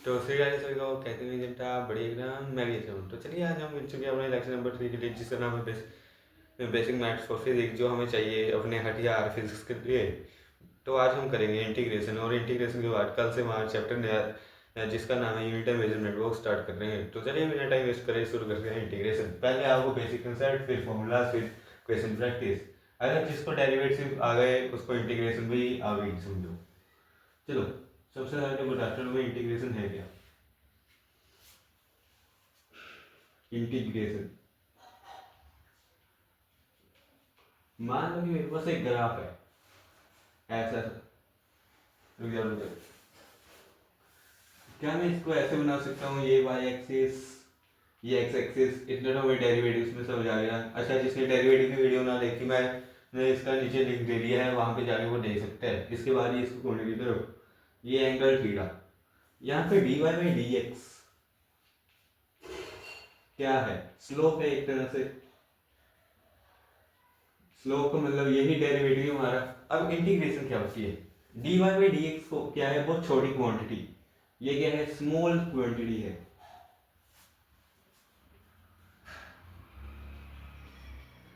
तो श्री गाइस सभी को कहते हैं जनता बड़ी एकदम मैं भी अच्छा हूँ। तो चलिए आज हम मिल चुके हैं अपने लेक्चर नंबर 3 के लिए, जिसका नाम है बेसिक मैथ्स फॉर फिजिक्स, जो हमें चाहिए अपने हथियार फिजिक्स के लिए। तो आज हम करेंगे इंटीग्रेशन, और इंटीग्रेशन के बाद कल से हमारा चैप्टर नया जिसका नाम है यूनिट एंड मेजरमेंट, वो स्टार्ट कर रहे हैं। तो चलिए बिना टाइम वेस्ट करें शुरू करते हैं इंटीग्रेशन। पहले आपको बेसिक कंसेप्ट, फिर फॉर्मूलाज, फिर क्वेश्चन प्रैक्टिस। अगर जिसको डेरिवेटिव आ गए उसको इंटीग्रेशन भी आ गई, समझो। चलो सबसे पहले बताते हैं इंटीग्रेशन है क्या। इंटीग्रेशन, मान लो कि मेरे पास एक ग्राफ है ऐसा। रुक जाओ रुक जाओ। क्या मैं इसको ऐसे बना सकता हूँ, ये वाई एक्सिस ये एक्स एक्सिस, इतना तो हमें डेरिवेटिव्स में समझ आ गया। अच्छा, जिसने डेरिवेटिव की वीडियो ना देखी, मैंने इसका नीचे लिंक दे दिया है, वहां पे जाके वो देख सकते हैं। इसके बाद ये इसको क्वांटिटी करो, ये एंगल थीटा, यहाँ पे D Y by D X क्या है, स्लोप है एक तरह से। स्लोप का मतलब यही डेरिवेटिव हमारा। अब इंटीग्रेशन क्या होती है, D Y by D X को क्या है, बहुत छोटी क्वांटिटी, ये क्या है, स्मॉल क्वांटिटी है।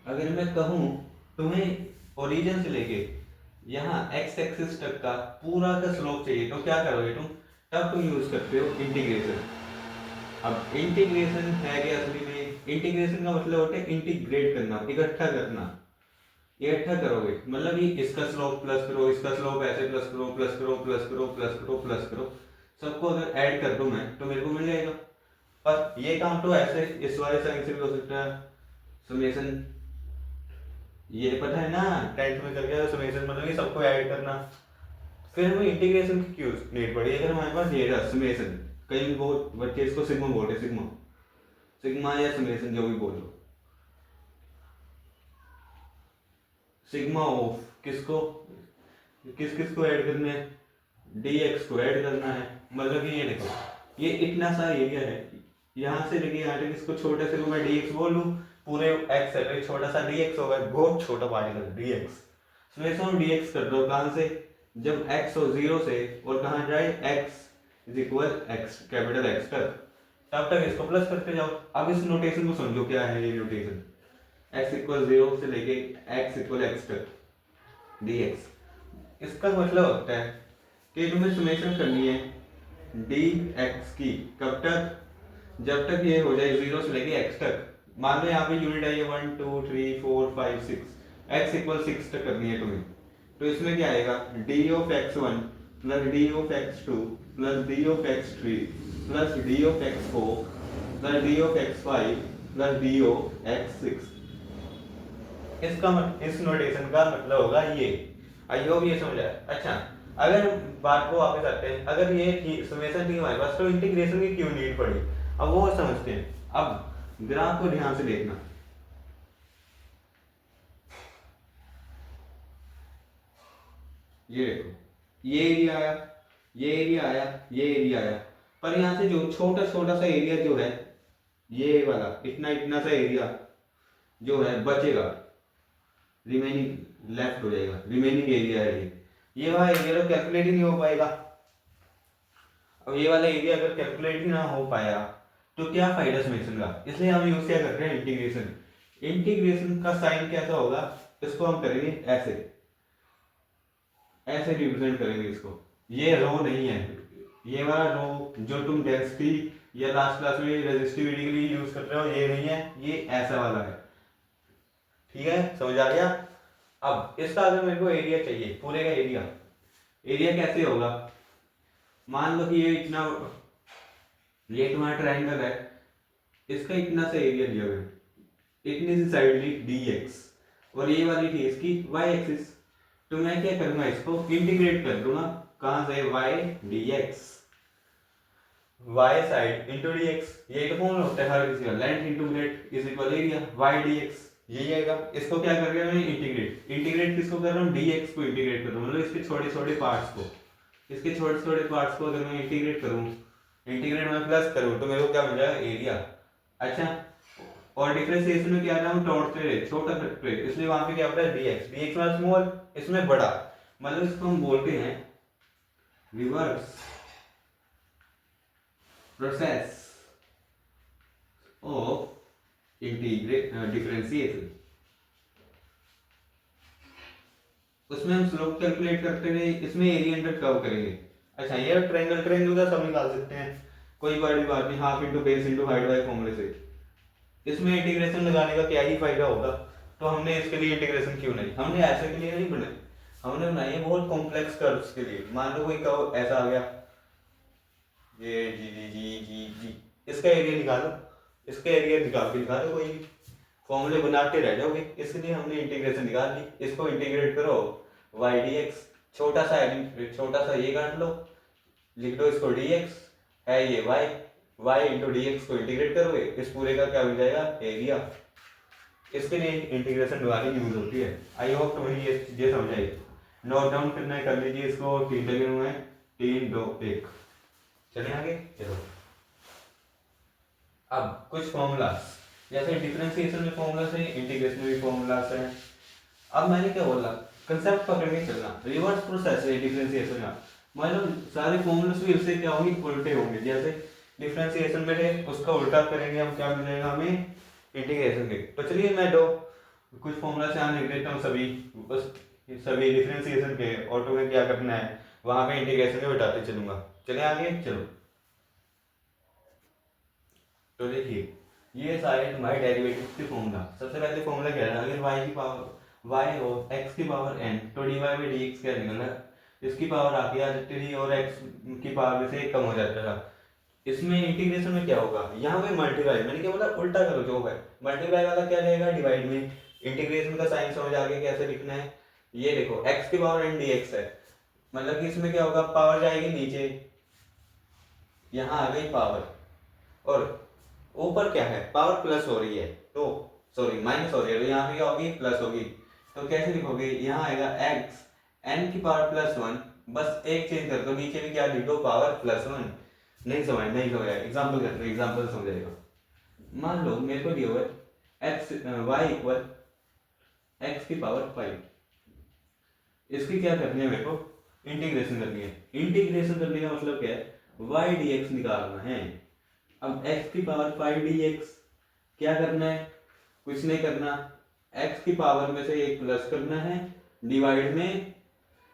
अगर मैं कहूं तुम्हें ओरिजिन से लेके यहाँ एक्स एक्सिस तक का पूरा का स्लोप चाहिए, तो क्या करोगे तुम, तब तुम यूज करते हो इंटीग्रेशन। अब इंटीग्रेशन है कि असली में इंटीग्रेशन का मतलब होता है इंटीग्रेट करना, इकट्ठा करना। इकट्ठा करोगे मतलब ये इसका स्लोप प्लस करो, इसका स्लोप ऐसे प्लस करो, प्लस करो, प्लस करो, प्लस करो, प्लस करो, सबको अगर ऐड कर दूं मैं तो मेरे को मिल जाएगा। पर ये काम तो ऐसे इस वाले साइन से भी हो सकता है, समेशन। ये पता है ना, 10th में कर गया समेशन, मतलब ये सबको ऐड करना। फिर हमें इंटीग्रेशन की क्यों नीड पड़ी, अगर हमारे पास ये था समेशन। कई बहुत बच्चे इसको सिग्मा बोलते, सिग्मा सिग्मा या समेशन जो भी बोलो। सिग्मा ऑफ किसको, किस किस को ऐड करना है, डी एक्स को ऐड करना है। मतलब कि ये देखो, ये इतना सा एरिया है, यहाँ से लेके यहाँ तक, इसको छोटे से को मैं डी एक्स बोल लूँ, पूरे एक्स है तो एक छोटा सा डी एक्स होगा, बहुत छोटा पार्टिकल डी एक्स। इसमें से डी एक्स कर दो, कहाँ से, जब एक्स हो जीरो से और कहाँ जाए x is equal x, capital x तक, तब तक इसको प्लस करते जाओ। अब इस नोटेशन को समझो, क्या है ये नोटेशन, एक्स इक्वल जीरो से लेके एक्स इक्वल एक्स तक डी एक्स। इसका मतलब होता है कि तुम्हें सुमेशन करनी है डी एक्स की, कब तक, जब तक ये हो जाए जीरो से लेके एक्स तक। मान लो यहाँ पे यूनिट आई है 1 2 3 4 5 6, एक्स इक्वल 6 तक करनी है तुम्हें। तो इसमें क्या आएगा, D of x one plus D of x two plus D of x three plus D of x four plus D of x five plus D of x six. इसका इस नोटेशन का मतलब होगा ये। आई होप ये समझ आया। अच्छा, अगर बात को वापस आते हैं, अगर ये समेशन थी हमारे पास, तो इंटीग्रेशन की क्यों नीड पड़ी, अब वो समझते हैं। अब ग्राफ को ध्यान से देखना, ये देखो, ये एरिया आया, ये एरिया आया, ये एरिया आया, पर यहाँ से जो छोटा छोटा सा एरिया जो है, ये वाला इतना इतना सा एरिया जो है बचेगा, रिमेनिंग लेफ्ट हो जाएगा, रिमेनिंग एरिया है ये वाला एरिया तो कैलकुलेट ही नहीं हो पाएगा। अब ये वाला एरिया अगर कैलकुलेट ही ना हो पाया तो क्या फायदा समेशन का, इसलिए हम यूज क्या कर रहे हैं, इंटीग्रेशन। इंटीग्रेशन का साइन कैसा होगा, इसको हम करेंगे ऐसे, ऐसे रिप्रेजेंट करेंगे इसको। ये रो नहीं है, ये वाला रो जो तुम डेंसिटी या लास्ट क्लास में रेजिस्टिविटी के लिए यूज कर रहे हो, ये नहीं है, ये ऐसा वाला है। ठीक है, समझ आ गया। अब इसका अगर मेरे को एरिया चाहिए, पूरे का एरिया, एरिया कैसे होगा, मान लो कि ये इतना, ये तुम्हारा ट्रायंगल है, इसका इतना सा एरिया दिया गया, इतनी सी साइड ली डी एक्स, और ये वाली थी इसकी वाई एक्सिस। तो मैं क्या करूंगा, इसको इंटीग्रेट कर दूंगा, कहां से, Y D X, Y side into D X, ये तो कौन होता है हर किसी का, length into breadth is equal area, Y D x यही आएगा। इसको क्या कर रहा हूं मैं, इंटीग्रेट। इंटीग्रेट किसको कर रहा हूँ, डी एक्स को इंटीग्रेट कर रहा हूँ, मतलब इसके छोटे छोटे पार्ट्स को, इसके छोटे छोटे पार्ट्स को अगर मैं इंटीग्रेट करूँ, इंटीग्रेट में प्लस करूँ, तो मेरे को क्या मिल जाएगा, एरिया। अच्छा, और डिफरेंशिएशन में क्या था, हम तोड़ते रहे, छोटा करते रहे, इसलिए वहां पे क्या होता है, डीएक्स, डीएक्स में स्मॉल, इसमें बड़ा, मतलब इसको हम बोलते हैं रिवर्स प्रोसेस ऑफ डिफरेंशिएशन, उसमें हम स्लोप कैलकुलेट करते हुए इसमें एरिया अंडर कर्व करेंगे। अच्छा, ये ट्रायंगल ट्रायंगल का सब निकाल सकते हैं, कोई बड़ी बात नहीं, half into base into height by फॉर्मूले से। इसमें इंटीग्रेशन लगाने का क्या ही फायदा होगा, तो हमने इसके लिए इंटीग्रेशन क्यों नहीं, हमने ऐसे के लिए नहीं बनाई, हमने बनाई है बहुत कॉम्प्लेक्स कर्व्स के लिए। मान लो कोई कर्व ऐसा आ गया, ये जी जी जी जी जी, इसका एरिया निकालो, इसका एरिया निकाल के दिखा दो, कोई भी फॉर्मूले बनाते रह जाओगे। इसलिए हमने इंटीग्रेशन निकाल ली, इसको इंटीग्रेट करो वाई डी एक्स, छोटा सा ये काट लो, लिख दो इसको डी एक्स है ये Y, Y into D X को इंटीग्रेट करोगे, इस पूरे का क्या मिल जाएगा एरिया। इसके लिए इंटीग्रेशन द्वारा यूज होती है। आई होप तुम्हें ये चीजें समझ आई। नोट डाउन करना है कर लीजिए इसको, 3 लगे हुए हैं, 3 2 1। चलिए आगे चलो। अब कुछ फॉर्मूलास, जैसे डिफरेंशिएशन में फॉर्मूलास है, इंटीग्रेशन में भी फॉर्मूलास है। अब मैंने क्या बोला, कंसेप्ट पकड़ के चलना, रिवर्स प्रोसेस है डिफरेंशिएशन का, मतलब सारे फॉर्मूलास भी उससे क्या होंगे उल्टे होंगे। जैसे डिफरेंशिएशन में थे उसका उल्टा करेंगे हम, क्या मिलेगा हमें इंटीग्रेशन के। तो चलिए मैं दो कुछ फॉर्मूला से यहाँ लिख देता हूँ सभी, बस सभी डिफरेंशिएशन के, और तुम्हें क्या करना है वहां पे इंटीग्रेशन के बताते चलूंगा। चलिए आगे चलो। तो देखिए ये सारे तुम्हारे डेरिवेटिव के फॉर्मूला। सबसे पहले फॉर्मूला क्या है, अगर y की पावर y और x की पावर n, तो dy बाई dx क्या निकलना, इसकी पावर आती है 3 और x की पावर में से 1 कम हो जाता था। इसमें इंटीग्रेशन में क्या होगा, यहाँ पे मल्टीप्लाई, मैंने क्या बोला उल्टा करो, जो है मल्टीप्लाई वाला क्या रहेगा डिवाइड में। इंटीग्रेशन का साइन समझ आगे कैसे लिखना है, ये देखो x की पावर n dx है, मतलब कि इसमें क्या होगा पावर जाएगी नीचे, यहाँ आ गई पावर, और ऊपर क्या है पावर प्लस हो रही है, तो सॉरी माइनस हो रही है, तो यहाँ पे क्या होगी प्लस होगी। तो कैसे लिखोगे, यहाँ आएगा x n की पावर प्लस 1, बस एक चेंज कर दो, नीचे भी क्या लिख दो पावर प्लस 1। नहीं समझ एग्जाम्पल करते हैं, एग्जाम्पल समझाएगा। मान लो मेरे को दिया हुआ है x y इक्वल x की पावर 5, इसकी क्या करनी है मेरे को इंटीग्रेशन करनी है। इंटीग्रेशन करने का मतलब क्या है, y dx निकालना है। अब x की पावर 5 dx क्या करना है, कुछ नहीं करना, x की पावर में से एक प्लस करना है, डिवाइड में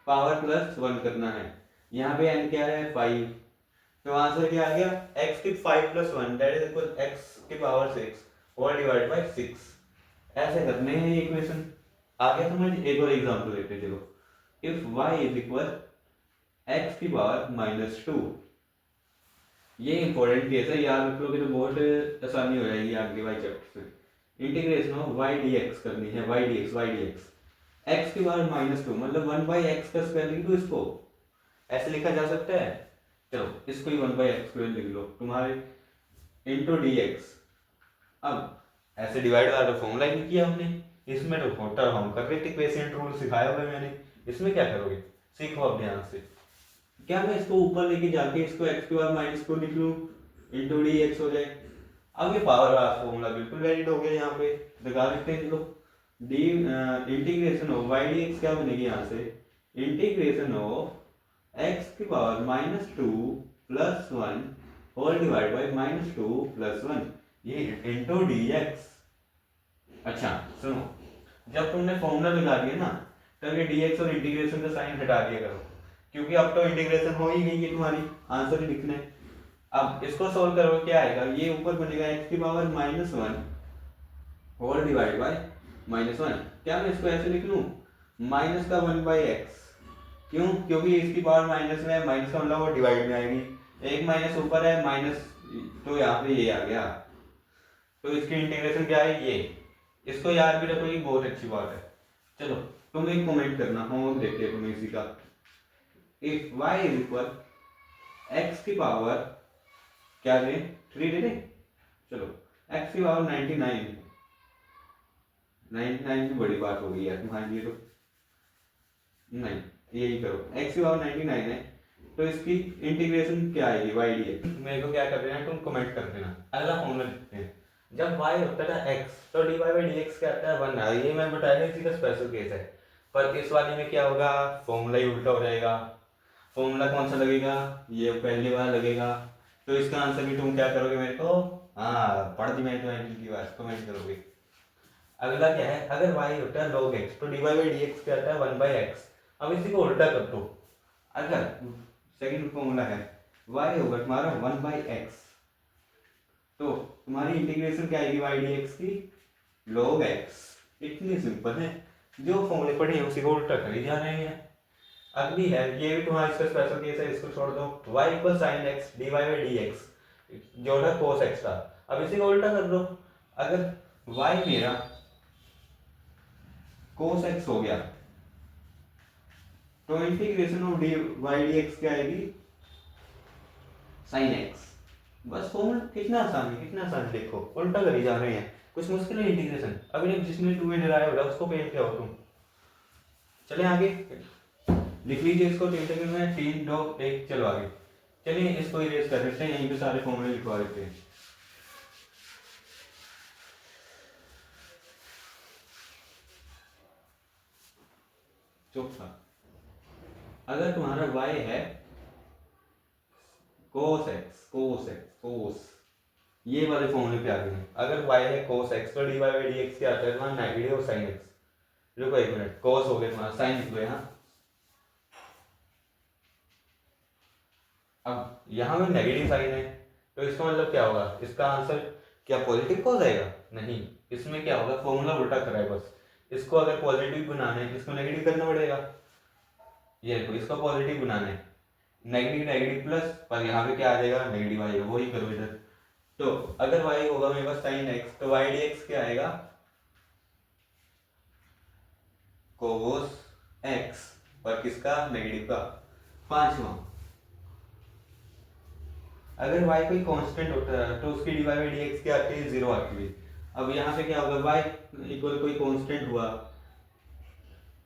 पावर प्लस 1 करना है। यहाँ पे n क्या है 5, तो आंसर क्या आ गया x की 5 plus 1 that is equal x की पावर 6 और डिवाइड बाय 6। ऐसे करने हैं ये इक्वेशन। आगे समझ, एक और एग्जांपल लेते चलो। If y is equal x की पावर -2, ये इंपॉर्टेंट केस है, याद रख लोगे तो बहुत आसानी हो जाएगी आगे वाई चैप्टर से। इंटीग्रेशन ऑफ y dx करनी है, y dx x की पावर -2 मतलब 1/x का स्क्वायर लिख दो, इसको ऐसे लिखा जा सकता है। चलो इसको ही 1/x स्क्वायर लिख लो तुम्हारे, इंटू dx। अब ऐसे डिवाइड वाला फॉर्मूला ही किया हमने, इसमें तो फोटा हम कर रहे थे, क्वेश्चन रूल सिखाया हुआ मैंने। इसमें क्या करोगे सीखो अब ध्यान से। क्या मैं इसको ऊपर लेके जाके इसको x की पावर -2 लिख लूं, इंटू dx हो जाए। अब ये पावर वाला फॉर्मूला बिल्कुल वैलिड हो गया, यहाँ पे लगा देते हैं चलो। The integration of y dx क्या बनेगी यहाँ से, इंटीग्रेशन ऑफ x की power -2 plus 1 whole divide by -2 plus 1, ये इंटू dx। अच्छा सुनो, जब तुमने फॉर्मूला लगा दिया ना, तब ये dx और इंटीग्रेशन का साइन हटा दिया करो, क्योंकि अब तो इंटीग्रेशन हो ही गई है तुम्हारी, आंसर ही लिखना है। अब इसको सोल्व करो, क्या आएगा, ये ऊपर बनेगा x की पावर -1 होल डिवाइड बाय -1। क्या मैं इसको ऐसे लिख लूं, माइनस का 1/x, क्यों, क्योंकि इसकी पावर माइनस में है, माइनस का मतलब वो डिवाइड में आएगी, एक माइनस ऊपर है माइनस, तो यहाँ पे ये आ गया, तो इसकी इंटीग्रेशन क्या है ये। इसको याद भी रखो, ये बहुत अच्छी बात है। चलो तुम एक कमेंट करना, होमवर्क देते तुम्हें इसी का। If y is equal x की पावर क्या दे 3 दे दे, चलो x की पावर 99 की बड़ी बात हो गई यार तुम्हारे लिए, तो नहीं यही करो, x की पावर 99 है, तो इसकी इंटीग्रेशन क्या आएगी y dx। मेरे को क्या कर देना तुम कमेंट कर देना। अगला फॉर्मूला लिखते हैं, जब y होता था x तो dy बाई dx क्या आता है 1। ये मैं बताया इसी का स्पेशल केस है, पर इस वाले में क्या होगा फॉर्मूला ही उल्टा हो जाएगा। फॉर्मूला कौन सा लगेगा, ये पहले वाला लगेगा, तो इसका आंसर भी तुम क्या करोगे मेरे को, हाँ पढ़ दी मैंने तुम्हारी की बात, कमेंट करोगे। अगला क्या है, अगर y होता है log x तो dy बाई डी एक्स क्या होता है 1/x। अब इसी को उल्टा कर दो, अगर सेकंड फॉर्मूला है y होगा तुम्हारा 1/x, तो तुम्हारी इंटीग्रेशन क्या आएगी y dx की log x। इतनी सिंपल है, जो फॉर्मूले पढ़े हैं उसी को उल्टा कर ही जा रहे हैं। अगली है, ये भी तुम्हारा इसका स्पेशल केस है, इसको छोड़ दो, y equal sine x D Y by D X जो है कोस एक्स था। अब इसी को उल्टा कर दो, अगर y मेरा कोस एक्स हो गया तो integration of D Y D X क्या आएगी साइन एक्स। बस फॉर्मूला कितना आसान है, कितना आसान, देखो उल्टा कर ही जा रहे हैं, कुछ मुश्किल है इंटीग्रेशन। अभी जिसने 2 डिराइव हो रहा है उसको पेन क्या हो तुम। चले आगे, लिख लीजिए इसको, 3 सेकंड में 3 2 1, चलो आगे। चलिए इसको इरेज कर देते हैं, यहीं पे सारे फॉर्मूले लिखवा देते हैं। चौथा, अगर तुम्हारा y है cos x, cos x, cos, ये वाले फॉर्मूले पे आ गए हैं। अगर y है cos x तो dy बाई डी एक्स क्या आता है तुम्हारा नेगेटिव sin x। रुको एक मिनट, cos हो गया तुम्हारा, sin लिख लो यहाँ। अब यहाँ में नेगेटिव साइन है तो इसका मतलब क्या होगा, इसका आंसर क्या पॉजिटिव हो जाएगा, नहीं, इसमें क्या होगा फॉर्मूला उल्टा करा है बस। इसको अगर पॉजिटिव बनाना है इसको नेगेटिव करना पड़ेगा, ये देखो इसको पॉजिटिव बनाना है, नेगेटिव नेगेटिव प्लस, पर यहाँ पे क्या आ जाएगा नेगेटिव आएगा, वही करो इधर। तो अगर y होगा मेरे पास साइन x तो y dx क्या आएगा cos x, और किसका नेगेटिव का। पांचवा, अगर y कोई कांस्टेंट होता है तो उसकी dy बाई डी एक्स क्या आती है 0 आती है। अब यहाँ पे क्या होगा y इक्वल कोई कांस्टेंट हुआ,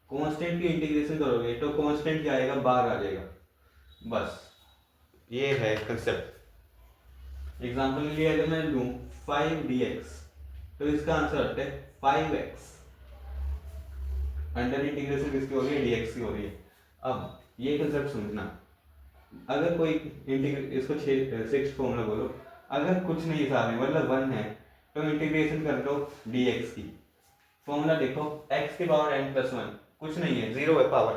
कांस्टेंट की इंटीग्रेशन करोगे तो कांस्टेंट क्या आएगा बाहर आ जाएगा, बस ये है कंसेप्ट। एग्जांपल के लिए अगर मैं लूँ 5dx तो इसका आंसर आता है 5x, अंडर इंटीग्रेशन किसकी हो रही है dx की हो रही है। अब ये कंसेप्ट समझना, अगर कोई इसको 6 फॉर्मूला बोलो, अगर कुछ नहीं हिसाब है मतलब 1 है तो इंटीग्रेशन कर दो dx की। फॉर्मूला देखो x की पावर n प्लस 1, कुछ नहीं है 0 है पावर,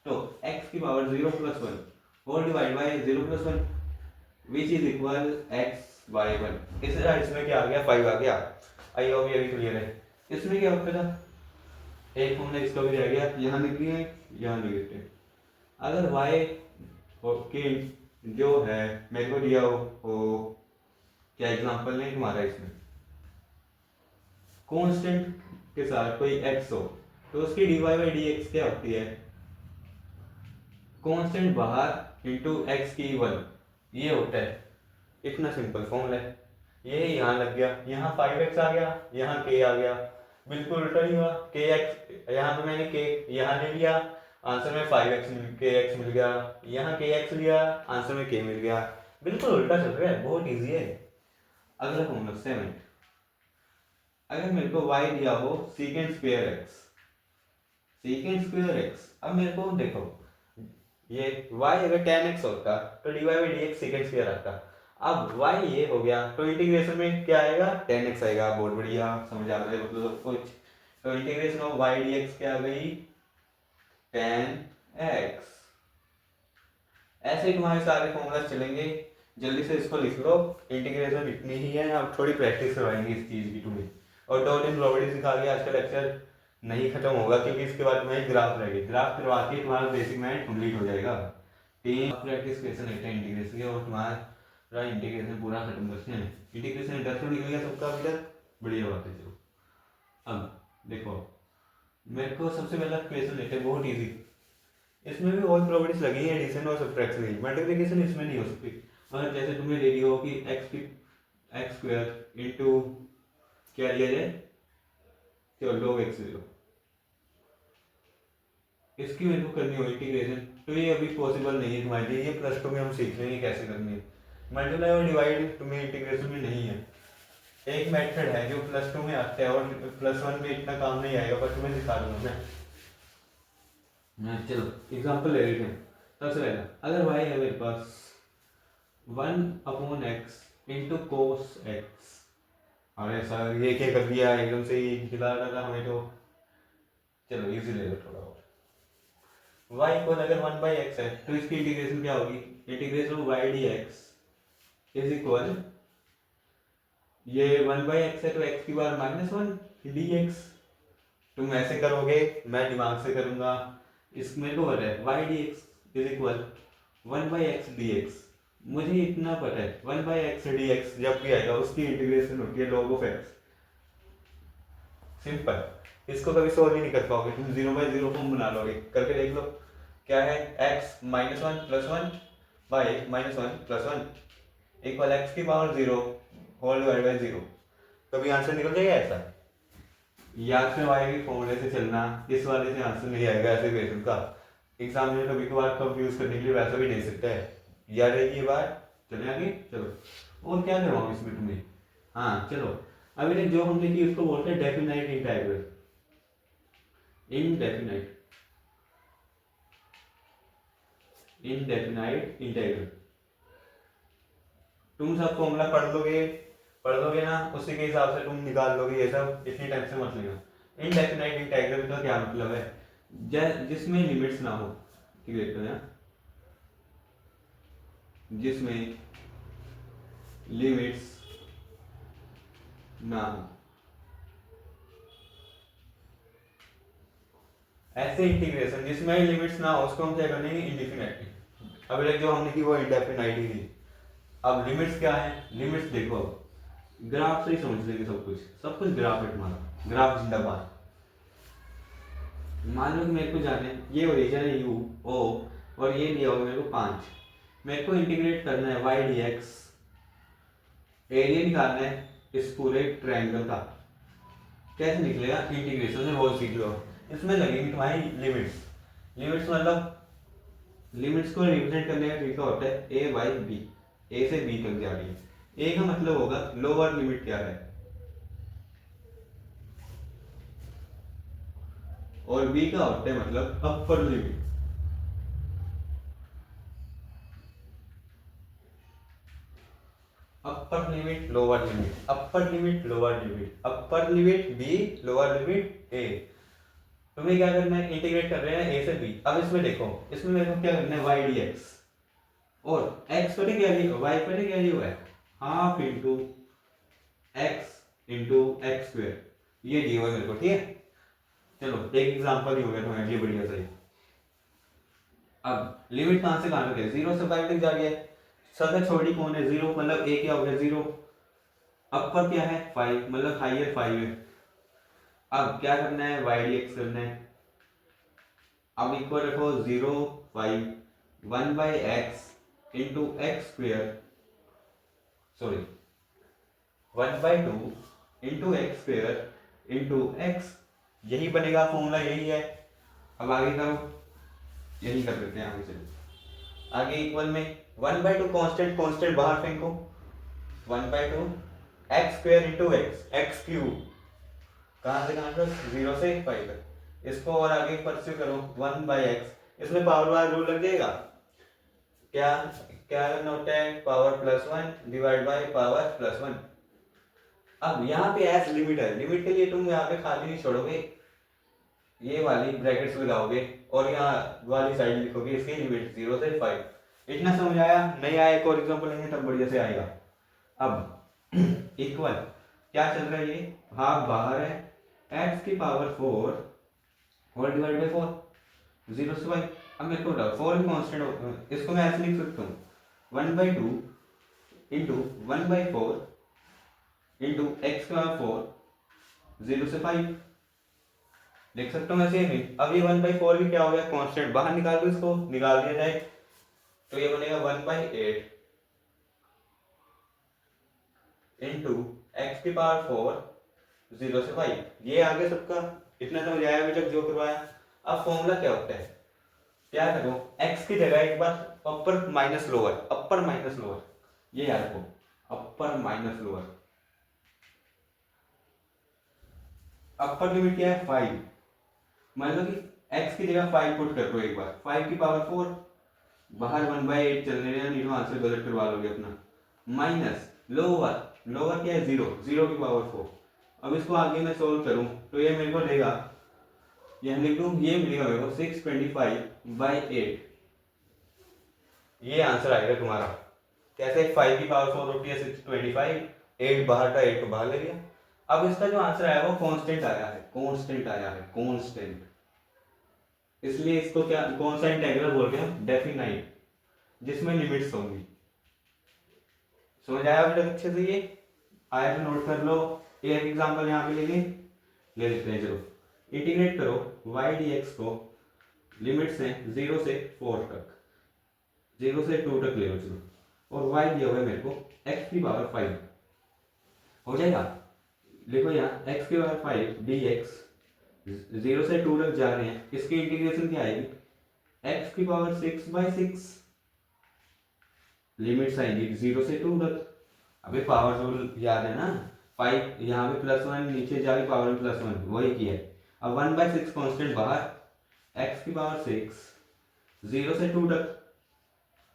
तो x की power 0 plus 1 whole divide by 0 plus 1 which is equal x by 1। इसमें क्या आ गया 5 आ गया। आई होप ये भी क्लियर है। इसमें क्या होता था, एक फॉर्मूला इसका भी रह गया, यहाँ लिख लिए यहाँ लिख देते हैं। अगर y ओके जो है मेरे को दिया हो क्या एग्जांपल नहीं तुम्हारा, इसमें कांस्टेंट के साथ कोई x हो तो उसकी dy बाई डी एक्स क्या होती है कांस्टेंट बाहर इंटू x की 1, ये होता है। इतना सिंपल फॉर्मूला है, ये यहाँ लग गया, यहाँ 5x आ गया, यहाँ k आ गया, बिल्कुल उल्टा नहीं हुआ। kx यहाँ पे मैंने k यहाँ ले लिया, आंसर में 5x kx मिल गया, यहाँ kx लिया, आंसर में k मिल गया, बिल्कुल उल्टा चल रहा है, बहुत इजी है। अगला फॉर्मूला 7, अगर मेरे को y दिया हो second square x, second square x, अब मेरे को देखो ये y अगर tan x होता तो dy by D x second square आता। अब y ये हो गया तो इंटीग्रेशन में क्या आएगा tan x आएगा, बहुत बढ़िया, समझ आ रहा है मतलब कुछ। तो इंटीग्रेशन ऑफ y dx क्या आ गई tan x। ऐसे ही तुम्हारे सारे फॉर्मूला चलेंगे, जल्दी से इसको लिख लो, इंटीग्रेशन इतनी ही है, अब थोड़ी प्रैक्टिस करवाएंगे इस चीज़ की तुम्हें। और डॉट इन प्रॉपर्टी सिखा के आज का लेक्चर नहीं खत्म होगा, क्योंकि इसके बाद तुम्हारी ग्राफ रहेगी, ग्राफ करवा के तुम्हारा बेसिक मैथ कंप्लीट हो जाएगा। तीन प्रैक्टिस क्वेश्चन रहते हैं इंटीग्रेशन के, और तुम्हारा इंटीग्रेशन पूरा खत्म करते हैं। इंटीग्रेशन इंटरेस्ट निकल गया सबका अभी तक, बढ़िया बात है। चलो अब देखो, मेरे को सबसे पहला क्वेश्चन लेते हैं, बहुत ईजी, इसमें भी और प्रॉपर्टीज लगी है, एडिशन और सब्ट्रैक्शन की, मल्टीप्लिकेशन इसमें नहीं हो सकती। मतलब जैसे तुम्हें दे दी हो कि एक्स स्क्वायर इंटू क्या लिया जाए, चलो log x 0, इसकी मेरे को करनी हो इंटीग्रेशन, तो ये अभी पॉसिबल नहीं है तुम्हारे लिए, ये +2 में हम सीख लेंगे कैसे करनी है। मल्टीप्लाई और डिवाइड तुम्हें इंटीग्रेशन में नहीं है। एक मेथड है जो +2 में आता है और +1 में इतना काम नहीं आएगा, पर तुम्हें दिखा दूंगा मैं। चलो एग्जांपल ले लेते हैं। सबसे पहला, अगर y है मेरे पास 1/x इंटू कोस एक्स। अरे सर ये क्या कर दिया, एकदम से ही हिला रहा हमें तो। चलो इजी ले लो थोड़ा और। y इक्वल अगर 1/x है तो इसकी इंटीग्रेशन क्या होगी, integration y dx is equal, ये 1/x है तो x की पावर -1 dx। तुम ऐसे करोगे, मैं दिमाग से करूंगा, इसमें तो पता है y dx is equal 1/x dx। मुझे इतना पता है 1/x dx जब भी आएगा उसकी इंटीग्रेशन होती है log of x। सिंपल, इसको कभी सोल्व ही नहीं कर पाओगे तुम, 0/0 फॉर्म बना लोगे। करके देख लो क्या है, x -1 + 1 बाई -1 + 1 इक्वल x की पावर 0 होल डिवाइड बाई 0। कभी आंसर निकल जाएगा ऐसा? या फिर y के फॉर्मूले से चलना, इस वाले से आंसर नहीं आएगा ऐसे क्वेश्चन का। एग्जाम में कभी कभार कंफ्यूज करने के लिए वैसा भी दे सकता है। याद रहेगी ये बात। चले आगे, चलो और क्या करवाऊँ इसमें तुम्हें। हाँ चलो, अभी तक जो हमने की उसको बोलते हैं डेफिनाइट इंटीग्रल। इनडेफिनाइट इंटीग्रल तुम सब फॉर्मूला पढ़ लोगे ना, उसी के हिसाब से तुम निकाल लोगे ये सब, इतनी टेंशन मत लेना। इनडेफिनाइट इंटीग्रल का क्या मतलब है, जिसमें लिमिट्स ना हो, ठीक देखते हैं, जिसमें लिमिट्स ना हो, ऐसे इंटीग्रेशन जिसमें लिमिट्स ना हो उसको हम क्या करेंगे, इंडेफिनाइट। अभी तक जो हमने की वो इंडेफिनाइट ही थी। अब लिमिट्स क्या है, लिमिट्स देखो, अब ग्राफ से ही समझ लेंगे सब कुछ ग्राफ है तुम्हारा, ग्राफ जिंदाबाद। मान लो कि मेरे को जाने ये ओरिजिन है u o और ये दिया होगा मेरे को 5, मेरे को इंटीग्रेट करना है y dx, एरिया निकालना है इस पूरे ट्रायंगल का। कैसे निकलेगा, इंटीग्रेशन से होल सीख लो। इसमें लगेगी तुम्हारी लिमिट्स। लिमिट्स मतलब लिमिट्स को रिप्रेजेंट करने का तरीका होता है a बाई b, a से b तक जा रही है। a का मतलब होगा लोअर लिमिट क्या है, और b का होता है मतलब upper limit. Upper limit lower limit, upper limit lower limit, upper limit b, lower limit a। तुम्हें क्या करना है, इंटीग्रेट कर रहे हैं a से b। अब इसमें देखो, इसमें मेरे को क्या करना है, y dx, और x पर क्या लिया, y पर क्या लिया हुआ है, हाफ इंटू x स्क्वायर, ये दिया हुआ है मेरे को, ठीक है। चलो एक एग्जांपल ही हो गया तुम्हारे लिए बढ़िया सही। अब लिमिट कहां से कहां तक है, 0 से 5 तक जा रही है। सबसे छोटी कौन है, 0, मतलब a क्या हो गया 0। अपर क्या है 5, मतलब हाइयर 5 है। अब क्या करना है, y dx करना है। अब इक्वल रखो 0 5 1/x into x square, sorry 1/2 into x square into x, यही बनेगा फॉर्मूला, यही है। अब आगे करो, यही कर देते हैं आगे। चलो आगे इक्वल में 1/2 कांस्टेंट, कांस्टेंट बाहर फेंको, 1/2 x square into x cube, कहां से कहां तक, 0 से 5 तक। इसको और आगे परस्यू करो 1/x, इसमें पावर वाला रूल लग जाएगा। क्या क्या करना होता है, पावर +1 डिवाइड बाय पावर +1। अब यहाँ पे एस लिमिट है, लिमिट के लिए तुम यहाँ पे खाली नहीं छोड़ोगे, ये वाली ब्रैकेट्स लगाओगे और यहाँ वाली साइड लिखोगे इसकी लिमिट 0 से 5। इतना समझ आया? नहीं आया एक और एग्जांपल लेंगे तब बढ़िया से आएगा। अब इक्वल क्या चल रहा है, ये हाफ बाहर है, x की पावर 4 होल डिवाइड बाय 4, 0 से 5। अब मेरे को बताओ 4 कांस्टेंट होता है, इसको मैं ऐसे लिख सकता हूँ 1/2 इंटू 1/4 इंटू एक्स का 4, 0 से 5 लिख सकता हूँ ऐसे ही। अब ये 1/4 भी क्या हो गया, कांस्टेंट, बाहर निकाल दो, इसको निकाल दिया जाए तो ये बनेगा 1/8 इंटू एक्स की पावर 4, 0 से 5। ये आ गया सबका, इतना समझ आया अभी तक जो करवाया। अब फॉर्मूला क्या होता है, क्या करो, x की जगह एक बार upper minus lower, upper minus lower, ये याद रखो, upper minus lower. Upper limit क्या है 5, मान लो कि x की जगह 5 पुट कर दो एक बार, 5 की पावर 4 बाहर 1/8 चलने देना, नहीं तो आंसर गलत करवा लोगे अपना। माइनस लोअर क्या है 0, 0 की पावर 4। अब इसको आगे मैं सोल्व करूं तो ये मेरे को देगा, यहाँ लिख दूं, ये मिलेगा मेरे को 625/8। ये आंसर आएगा तुम्हारा। कैसे 5 की पावर 4 होती है 625, 8 बाहर का 8 को बाहर ले लिया। अब इसका जो आंसर आया वो कांस्टेंट आया है, कांस्टेंट। इसलिए इसको क्या कौन सा इंटीग्रल बोलते हैं, डेफिनाइट, जिसमें लिमिट्स होंगी। समझ आया अभी तक अच्छे से? ये आया तो नोट कर लो। एक एग्जांपल यहाँ पे ले लेते हैं। चलो इंटीग्रेट करो y dx को, लिमिट्स हैं 0 से 4 तक, 0 से 2 तक ले लो। चलो, और y दिया हुआ है मेरे को x की पावर 5, हो जाएगा। देखो यहाँ x की पावर 5 dx 0 से 2 तक जा रहे हैं, इसकी इंटीग्रेशन क्या आएगी, x की पावर 6/6, लिमिट्स आएंगी 0 से 2 तक। अभी पावर रूल याद है ना, 5 यहाँ पे +1, नीचे जाके पावर में +1, वही किया है। अब 1/6 कांस्टेंट बाहर, x की पावर 6 0 से 2 तक।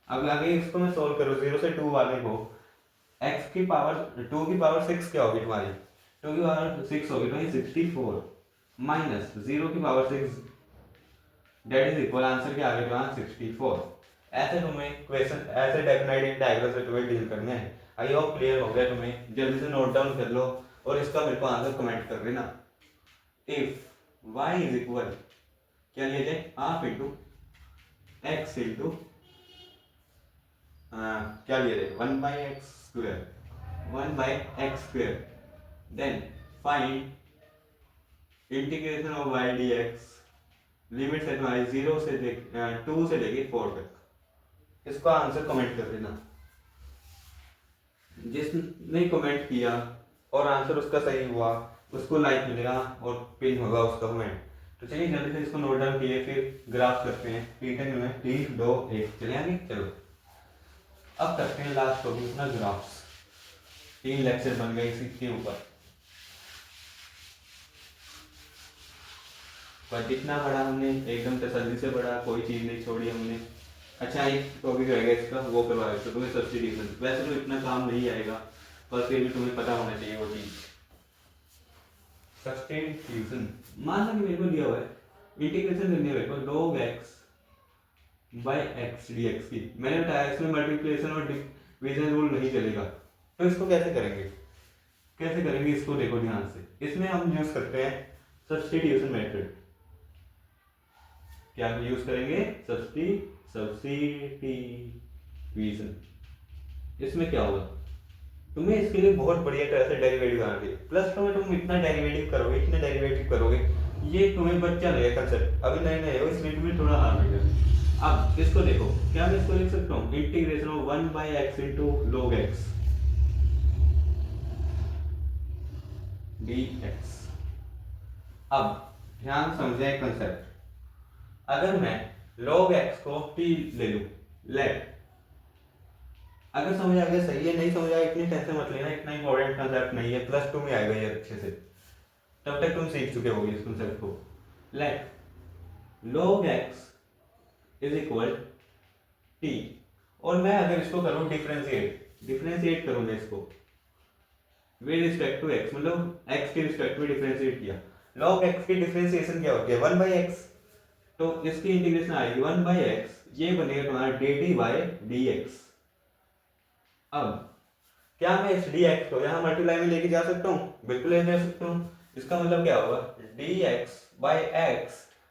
अब आगे इसको मैं सोल्व करूँ 0 से 2 वाले को, x की पावर 2 की पावर 6 क्या होगी तुम्हारी, 2 की पावर 6 होगी तो 64 माइनस 0 की power 6, that is equal, answer के आगे जो 64। ऐसे तुम्हें क्वेश्चन, ऐसे डेफिनेट इंटीग्रल से तुम्हें डील करना है। आई होप क्लियर हो गया तुम्हें। जल्दी से नोट डाउन कर लो और इसका मेरे को आंसर कमेंट कर देना। इफ y इज इक्वल, क्या लिए जाए, हाफ इंटू एक्स इंटू क्या लिए जाए 1/x², then find integration of y dx, limits है तुम्हारी 0 से 2 से लेके 4 तक। इसका आंसर कमेंट कर देना। जिसने कमेंट किया और आंसर उसका सही हुआ उसको लाइक मिलेगा और पिन होगा उसका कमेंट। तो चलिए जल्दी से इसको नोट डाउन किए, फिर ग्राफ करते हैं। 3 2 1 चले आगे। चलो अब करते हैं लास्ट टॉपिक अपना, ग्राफ्स। 3 लेक्चर बन गए इसी के ऊपर, पर जितना पढ़ा हमने एकदम तसल्ली से पढ़ा, कोई चीज़ नहीं छोड़ी हमने। अच्छा एक टॉपिक रहेगा इसका, वो करवा देते तुम्हें सब्स्टिट्यूशन। वैसे तो इतना काम नहीं आएगा, पर फिर भी तुम्हें पता होना चाहिए वो चीज़। सब्स्टिट्यूशन, मान लो कि मेरे को दिया हुआ है इंटीग्रेशन करनी है मेरे को log x/x dx की। मैंने बताया इसमें मल्टीप्लिकेशन और डिवीजन रूल नहीं चलेगा, तो इसको कैसे करेंगे इसको देखो ध्यान से। इसमें हम यूज करते हैं सब्स्टिट्यूशन मेथड। क्या यूज करेंगे, सब्स्टिट्यूशन। इसमें क्या होगा, तुम्हें इसके लिए बहुत बढ़िया तरह से डेरिवेटिव आना चाहिए। प्लस में तुम इतना डेरिवेटिव करोगे, ये तुम्हें बच्चा लगेगा कंसेप्ट, अभी नए हो इसलिए तुम्हें थोड़ा हार्ड लगेगा। अब इसको देखो, क्या मैं इसको लिख सकता हूँ, integration of 1/x into log x dx। अब ध्यान समझे एक कंसेप्ट, अगर मैं log x को t ले लूं, लेट, अगर समझ आ गया सही है, नहीं समझ आया इतनी टेंशन मत लेना, इतना इंपॉर्टेंट कंसेप्ट नहीं है, +2 में आएगा ये अच्छे से, तब तक तुम सीख चुके होगे इस कंसेप्ट को। Let log x is equal t, और मैं अगर इसको करूं डिफरेंशिएट करूं मैं इसको विद रिस्पेक्ट टू x, मतलब x के रिस्पेक्ट में डिफरेंशिएट किया। log x की डिफरेंशिएशन क्या होती है, 1/x, तो इसकी इंटीग्रेशन आएगी 1/x, ये बनेगा तुम्हारा dt/dx। अब क्या मैं इस dx को यहाँ मल्टीप्लाई में लेके जा सकता हूँ, बिल्कुल ले जा सकता हूँ। इसका मतलब क्या होगा, dx/x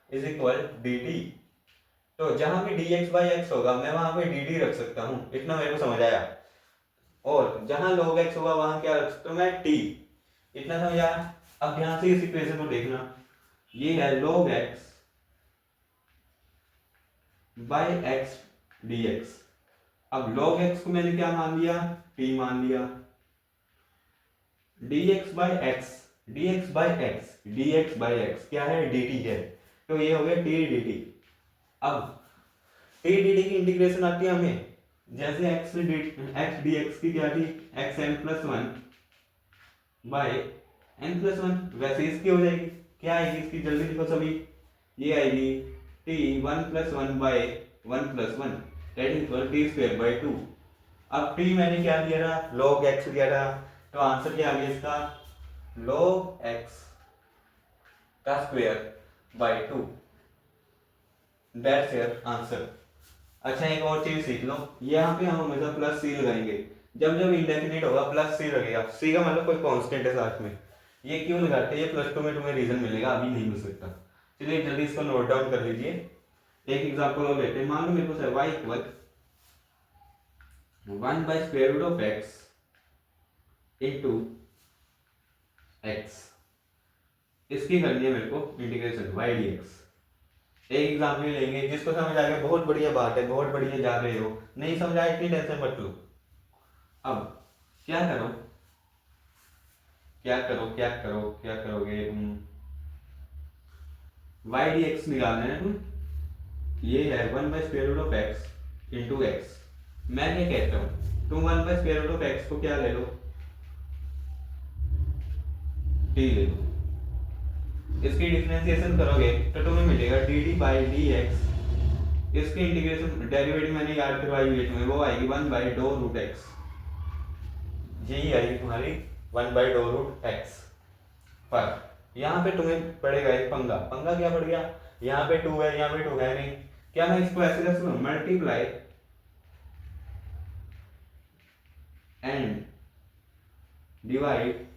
इज इक्वल dt। तो जहां पे dx/x होगा मैं वहां पे dt रख सकता हूँ, इतना मेरे को समझ आया। और जहां log x होगा वहां क्या रख सकता हूँ मैं, t। इतना समझ आया। अब ध्यान से इस इक्वेशन को देखना, ये है log x/x dx। अब log x को मैंने क्या मान लिया, t मान लिया। dx/x क्या है, dt है, तो ये हो गया t dt। अब t dt की इंटीग्रेशन आती है हमें, जैसे x dx की क्या थी, xn+1/n+1, वैसे इसकी हो जाएगी। क्या आएगी इसकी, जल्दी लिखो सभी, ये आएगी t 1+1/1+1। That is equal T square by 2। अब टी मैंने क्या दिया था, log x दिया था, तो आंसर क्या आ गया इसका, log x का square by 2, that's your answer. अच्छा एक और चीज सीख लो, यहाँ पे हम हमेशा प्लस सी लगाएंगे, जब जब इंडेफिनिट होगा प्लस सी लगेगा, सी का मतलब कोई कांस्टेंट है साथ में। ये क्यों लगाते हैं, ये प्लस 2 में तुम्हें रीजन मिलेगा, अभी नहीं मिल सकता। चलिए जल्दी इसको नोट डाउन कर लीजिए। एक एग्जांपल और लेते हैं, मान लो मेरे को y equal 1 by square root of x into x, इसकी करनी है मेरे को इंटीग्रेशन y dx। एक एग्जाम्पल लेंगे, जिसको समझ आ गया बहुत बढ़िया बात है, बहुत बढ़िया जा रहे हो, नहीं समझ आया इतनी टेंशन मत लो। अब क्या करो, क्या करो, क्या करो, क्या करोगे तुम, y dx निकालना है तुम, ये है 1 by square root of x into x. मैं क्या कहता हूँ, तुम 1 by square root of x को क्या ले लो, t ले लो, इसकी डिफरेंशिएशन करोगे तो तुम्हें मिलेगा D D by D x, इसकी इंटीग्रेशन डेरिवेटिव मैंने याद करवाई हुई है तुम्हें, वो आएगी 1 बाई डो रूट एक्स, यही आएगी तुम्हारी 1 बाई डो रूट एक्स। पर यहाँ पे तुम्हें पड़ेगा एक पंगा, पंगा क्या पड़ गया, यहाँ पे 2 है, यहाँ पे 2 है नहीं, क्या मैं इसको ऐसे कर सकूँ, मल्टीप्लाई एंड डिवाइड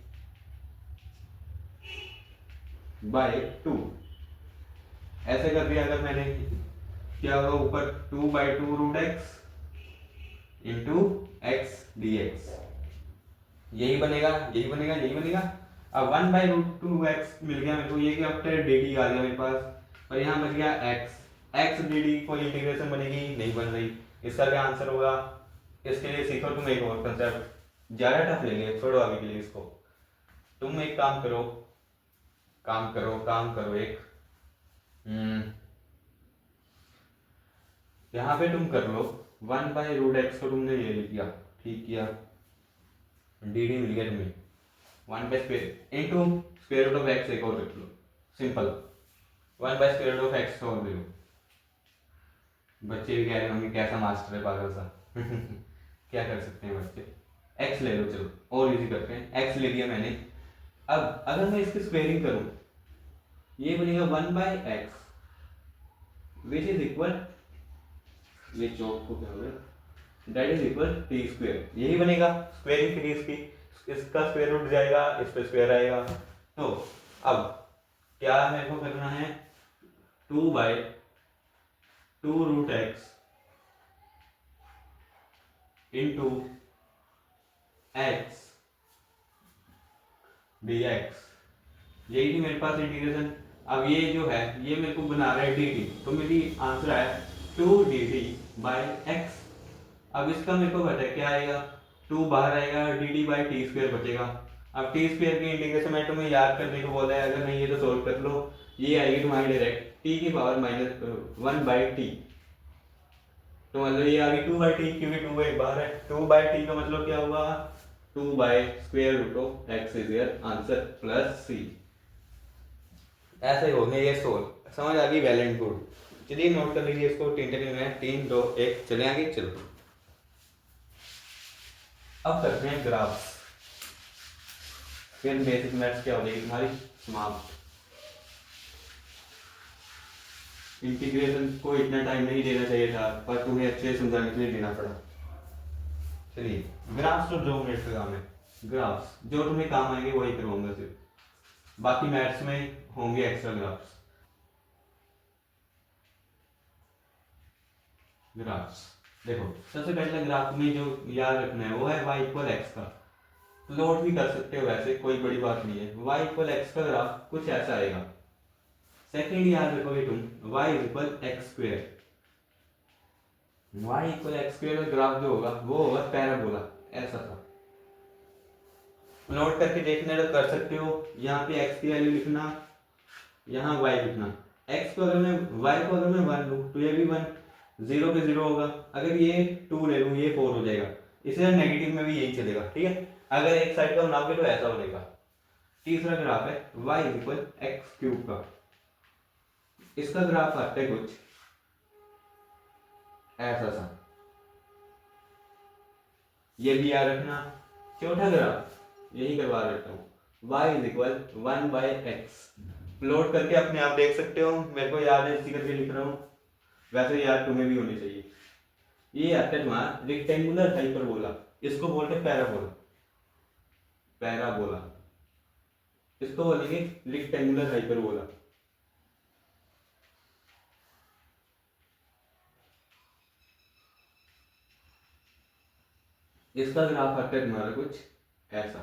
बाय 2, ऐसे कर दिया अगर मैंने, क्या होगा ऊपर 2 by 2 root x into x d x, यही बनेगा, यही बनेगा, यही बनेगा। अब 1 बाई रूट 2 एक्स मिल गया मेरे को, ये क्या आफ्टर डी डी आ गया मेरे पास, और यहाँ बच गया एक्स, एक्स डी डी कोई इंटीग्रेशन बनेगी नहीं बन रही, इसका क्या आंसर होगा। इसके लिए सीखो तुम एक और कंसेप्ट, ज़्यादा टफ लेंगे, छोड़ो अभी के लिए इसको। तुम एक काम करो, काम करो, काम करो, एक यहाँ पे तुम कर लो 1 बाई रूट एक्स को तुमने ये लिख दिया, ठीक किया, डी डी मिल गया तुम्हें, 1 by square into square root of x एक और रख लो, simple 1 by square root of x और ले लो। बच्चे भी कह रहे होंगे कैसा मास्टर है पागल सा क्या कर सकते हैं बच्चे, एक्स ले लो, चलो और इजी करते हैं, एक्स ले लिया मैंने। अब अगर मैं इसकी स्क्वेयरिंग करूं, ये बनेगा 1 by x which is equal, ये चौक को क्या होगा, that is equal T square, यही बनेगा स्क्वेयरिंग करिए इसकी, इसका स्क्वायर रूट जाएगा, इस पे स्क्वायर आएगा। तो अब क्या मेरे को करना है, 2 by 2 root x into x d x, यही थी मेरे पास इंटीग्रेशन। अब ये जो है ये मेरे को बना रहा है डी टी, तो मेरी आंसर है 2 डी टी बाई एक्स। अब इसका मेरे को पता है क्या आएगा, 2 बाहर आएगा, D D by T square बचेगा। अब टी स्क्वायर की इंटीग्रेशन मैं तुम्हें याद करने को बोला है, अगर नहीं ये तो सोल्व कर लो, ये आएगी तुम्हारी डायरेक्ट टी की पावर माइनस 1 बाई टी, तो मतलब ये आ गई 2 बाई टी, क्योंकि 2 एक बाहर है, 2 बाई टी का मतलब क्या हुआ, 2 by square root of x is your answer plus C. ऐसे हो गया ये सोल्व, समझ आ गई, वेल एंड गुड। चलिए नोट कर लीजिए इसको, 3 2 1 चले आगे, चलो अब करते हैं ग्राफ, फिर बेसिक मैथ्स क्या हो जाएगी तुम्हारी समाप्त। इंटीग्रेशन को इतना टाइम नहीं देना चाहिए था, पर तुम्हें अच्छे से समझाने के लिए देना पड़ा। चलिए ग्राफ्स तो 2 मिनट का काम है, ग्राफ्स जो तुम्हें काम आएंगे वही करवाऊंगा सिर्फ, बाकी मैथ्स में होंगे एक्स्ट्रा ग्राफ्स। ग्राफ्स देखो, सबसे पहले ग्राफ में जो याद रखना है वो है y इक्वल एक्स का, प्लॉट भी कर सकते हो वैसे, कोई बड़ी बात नहीं है। y इक्वल एक्स का ग्राफ कुछ ऐसा आएगा। सेकेंड याद रखोगे तुम y equal x square, y equal x square का ग्राफ जो होगा वो होगा पैराबोला, ऐसा था। नोट करके देखने तो कर सकते हो, यहाँ पे x की वैल्यू लिखना, यहाँ y लिखना। x को अगर मैं y को अगर मैं 1 लूँ तो ये भी 1, 0 पे 0 होगा, अगर ये 2 ले लूँ ये 4 हो जाएगा, इसे नेगेटिव में भी यही चलेगा, ठीक है। अगर एक साइड का बनाओगे तो ऐसा बनेगा। तीसरा ग्राफ है y इक्वल एक्स क्यूब का, इसका ग्राफ आता है कुछ ऐसा सा, ये भी याद रखना। चौथा ग्राफ यही करवा देता हूँ, y is equal 1/x। Plot करके अपने आप देख सकते हो, मेरे को याद है इसी करके लिख रहा हूँ, वैसे याद तुम्हें भी होनी चाहिए। ये आता है तुम्हारा रेक्टेंगुलर हाइपरबोला, इसको बोलते हैं पैराबोला। पैराबोला इसको बोलेंगे रेक्टेंगुलर हाइपरबोला। इसका ग्राफ आता है तुम्हारा कुछ ऐसा,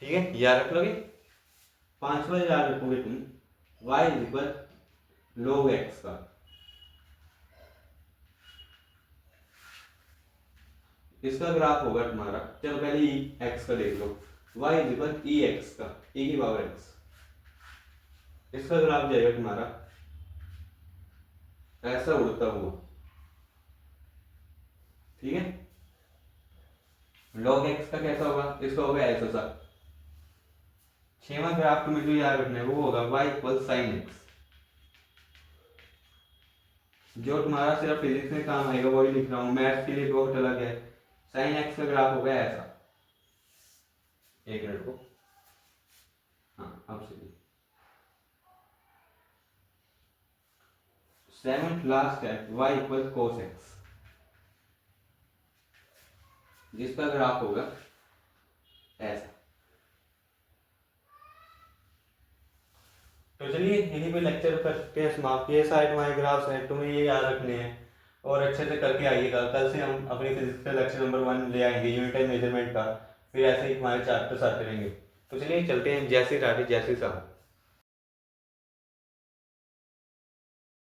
ठीक है, याद रख लोगे। पांचवा याद रखोगे तुम, y is equal log x का। इसका ग्राफ होगा तुम्हारा, चलो पहले x का देख लो, y is equal E x का, e की पावर x। इसका ग्राफ जाएगा तुम्हारा ऐसा उड़ता हुआ, ठीक है। log x का कैसा होगा, इसका होगा ऐसा सा। छठवां ग्राफ तुम्हें जो याद रखना है वो होगा y इक्वल साइन x। जो तुम्हारा सिर्फ फिजिक्स में काम आएगा वही लिख रहा हूँ, मैथ्स के लिए बहुत अलग है। साइन x का ग्राफ होगा ऐसा, एक मिनट को, हाँ अब से 7th लास्ट है y इक्वल cos x, जिसका ग्राफ होगा ऐसा। तो चलिए यहीं पे लेक्चर करते हैं समाप्त। ये सारे तुम्हारे ग्राफ्स हैं, तुम्हें ये याद रखने हैं और अच्छे से करके आइएगा। कल से हम अपनी फिजिक्स का लेक्चर नंबर 1 ले आएंगे, यूनिट एंड मेजरमेंट का, फिर ऐसे ही तुम्हारे चैप्टर्स आते रहेंगे। तो चलिए चलते हैं, जैसे राधे जैसे साहब।